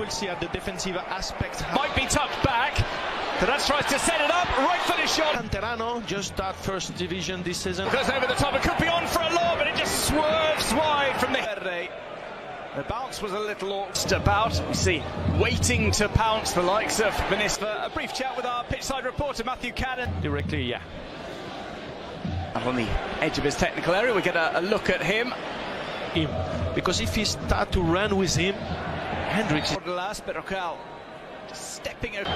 we'll see at the defensive aspect. Might be tucked back. Kadas tries to set it up. Right footed shot. Canterano, just that first division this season. Goes over the top. It could be on for a lob, but it just swerves wide from the Verde. The bounce was a little about. We see waiting to pounce the likes of Vinicius. A brief chat with our pitchside reporter Matthew Cannon. Directly, yeah. On the edge of his technical area, we get a look at him. Because if he start to run with him, Hendricks. Last but Rocal stepping over.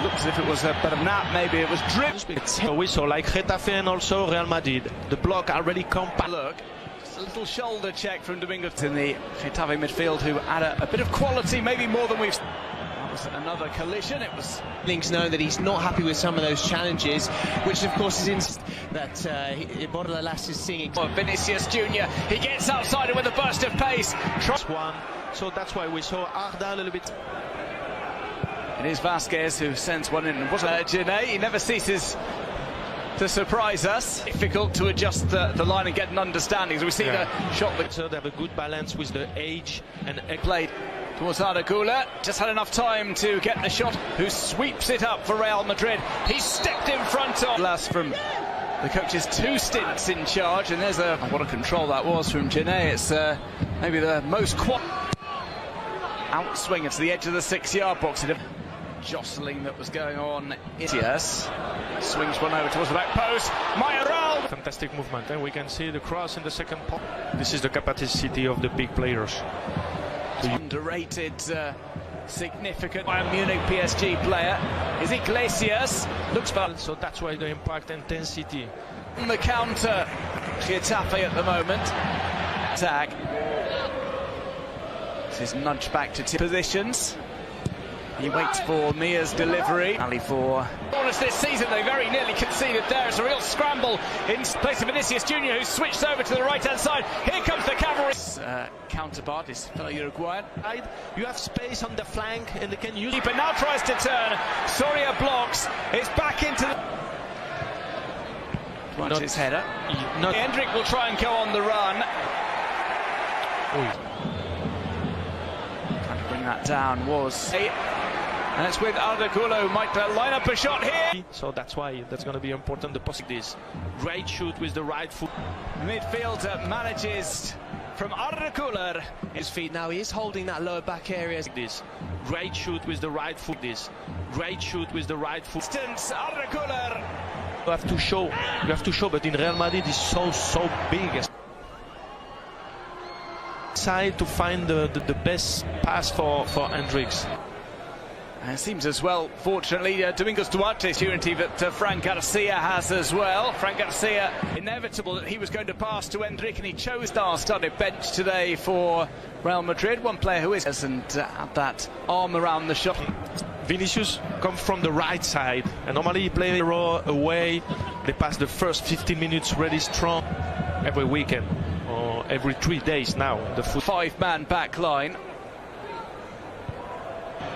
Looks as if it was a bit of nap, maybe it was drip. We saw like Getafe and also Real Madrid. The block are really compact. Look, just a little shoulder check from Domingos in the Getafe midfield, who add a bit of quality, maybe more than we've. That was another collision. It was. Links know that he's not happy with some of those challenges, which of course is in that Bordalas is singing. Vinicius Junior, he gets outside it with a burst of pace. One, so that's why we saw Arda a little bit. It is Vasquez who sends one in. Genet, he never ceases to surprise us. Difficult to adjust the line and get an understanding. So we see the shot. So they have a good balance with the age and played towards Arda Güler. Just had enough time to get the shot. Who sweeps it up for Real Madrid. He stepped in front of last from the coach's 2 stints in charge, and there's what a control that was from Genet. It's maybe the most outswing to the edge of the 6-yard box. Jostling that was going on. Yes, swings one over towards the back post. Mayoral. Fantastic movement, and we can see the cross in the second pot. This is the capacity of the big players. Underrated, significant Bayern Munich PSG player is Iglesias. Looks bad. So that's why the impact intensity. On the counter, Getafe at the moment. Tag. This is nudged back to positions. He waits for Mia's delivery. Rally for bonus this season. They very nearly conceded there. It's a real scramble in place of Vinicius Junior, who switched over to the right-hand side. Here comes the cavalry. Counterpart, his fellow Uruguayan. You have space on the flank, and they can use. Keeper now tries to turn. Soria blocks. It's back into the. Watch his header. Hendrick will try and go on the run. Trying to bring that down was. And it's with Arda Güler, who might line up a shot here. So that's why that's going to be important. The possibilities. Great shoot with the right foot. Midfielder manages from Arda Güler. His feet now. He is holding that lower back area. This great shoot with the right foot. This great shoot with the right foot. Distance, Arda Güler. You have to show. You have to show. But in Real Madrid, is so big. Side to find the best pass for Hendricks. And it seems as well, fortunately, Domingos Duarte's unity that Fran Garcia has as well. Fran Garcia, inevitable that he was going to pass to Hendrick, and he chose star-studded bench today for Real Madrid. One player who isn't had that arm around the shot. Vinicius comes from the right side, and normally he plays away. They pass the first 15 minutes really strong every weekend, or every 3 days now. The 5-man back line.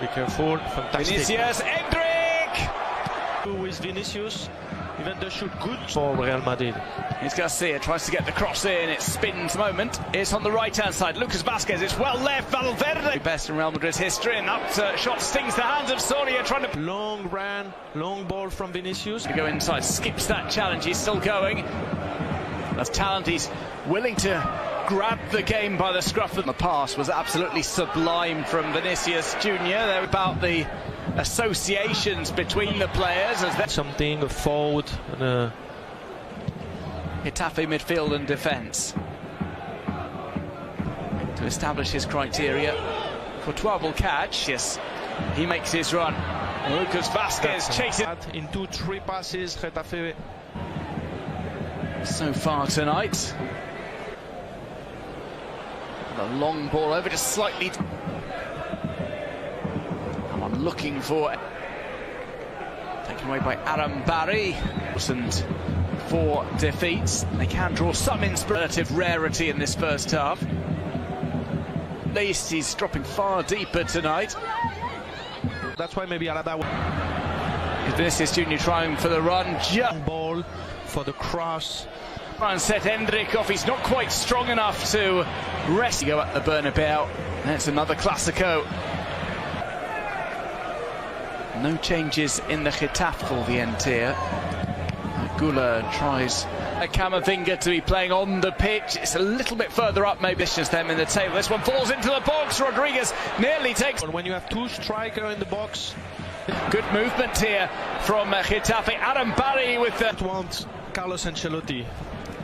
Be careful, fantastic. Vinicius, Hendrick! With Vinicius, even the shoot good for Real Madrid. Here's Garcia, tries to get the cross in, it spins moment. It's on the right-hand side, Lucas Vasquez, it's well left, Valverde. Best in Real Madrid's history, and that shot stings the hands of Soria, trying to... Long run, long ball from Vinicius. To go inside, skips that challenge, he's still going. That's talent, he's willing to grab the game by the scruff. The pass was absolutely sublime from Vinicius Junior. They're about the associations between the players. As something, a forward and a... Getafe midfield and defence. To establish his criteria. Courtois will catch, yes. He makes his run. Lucas Vasquez chases. In 2-3 passes, Getafe. So far tonight. A long ball over, just slightly. I'm looking for. Taken away by Aram Barry. And 4 defeats. They can draw some relative rarity in this first half. At least he's dropping far deeper tonight. That's why maybe Alaba. Vinicius Junior trying for the run. Ball for the cross. Try and set Hendrick off. He's not quite strong enough to rest. Go at the Bernabeu. That's another Classico. No changes in the Getafe for the end here. Gula tries Camavinga to be playing on the pitch. It's a little bit further up, maybe it's just them in the table. This one falls into the box. Rodriguez nearly takes. When you have two strikers in the box. Good movement here from Getafe. Adam Barry with the. Want Carlos Ancelotti.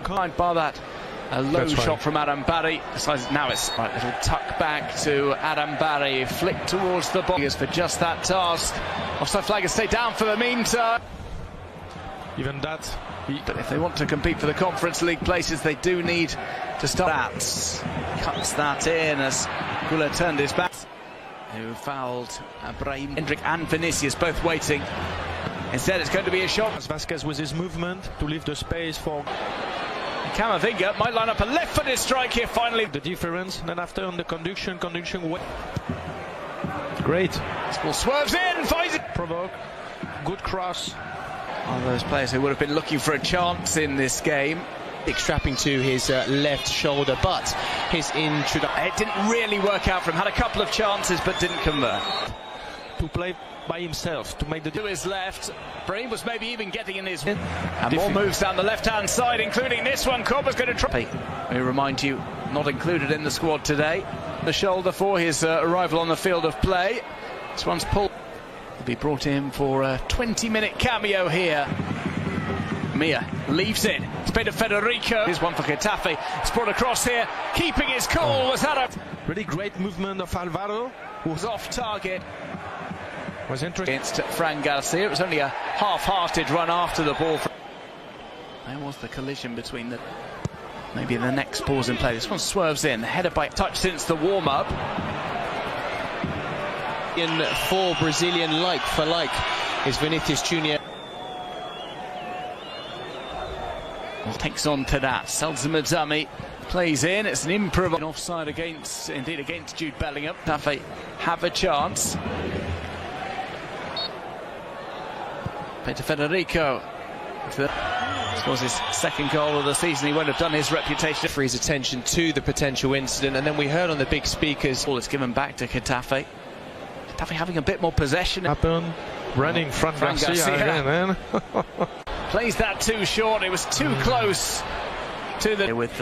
Can't bar that. A low shot from Adam Barry. Now it's a little tuck back to Adam Barry. Flick towards the box for just that task. Offside flag has stayed down for the meantime. Even that. But if they want to compete for the Conference League places, they do need to start. That cuts that in as Gula turned his back. Who fouled Brahim, Hendrik and Vinicius, both waiting. Instead, it's going to be a shot. Vasquez with his movement to leave the space for Camavinga. Might line up a left-footed strike here. Finally, the difference. And then after on the conduction. Great. This ball swerves in, finds it. Provoke. Good cross. One of those players who would have been looking for a chance in this game. Strapping to his left shoulder, but his introduction. It didn't really work out for him. Had a couple of chances, but didn't convert. To play by himself, to make the... To his left, Brahim was maybe even getting in his... And more moves down the left-hand side, including this one. Corba's going to try... We remind you, not included in the squad today. The shoulder for his arrival on the field of play. This one's pulled. He'll be brought in for a 20-minute cameo here. Mia leaves it. It's been to Federico. Here's one for Getafe. It's brought across here. Keeping his cool. Was that a really great movement of Alvaro? Who was off target. Was interesting Against Fran Garcia. It was only a half-hearted run after the ball. There was the collision between the... Maybe the next pause in play. This one swerves in. Header by touch since the warm-up. In for Brazilian like for like is Vinicius Junior. Takes on to that. Selzamadzami plays in. It's an improv. Offside against Jude Bellingham. Getafe have a chance. Play to Federico. Scores his second goal of the season. He won't have done his reputation. For his attention to the potential incident, and then we heard on the big speakers. Ball is given back to Getafe. Getafe having a bit more possession. Happen. Running Fran Garcia again, man. Plays that too short. It was too close to the... With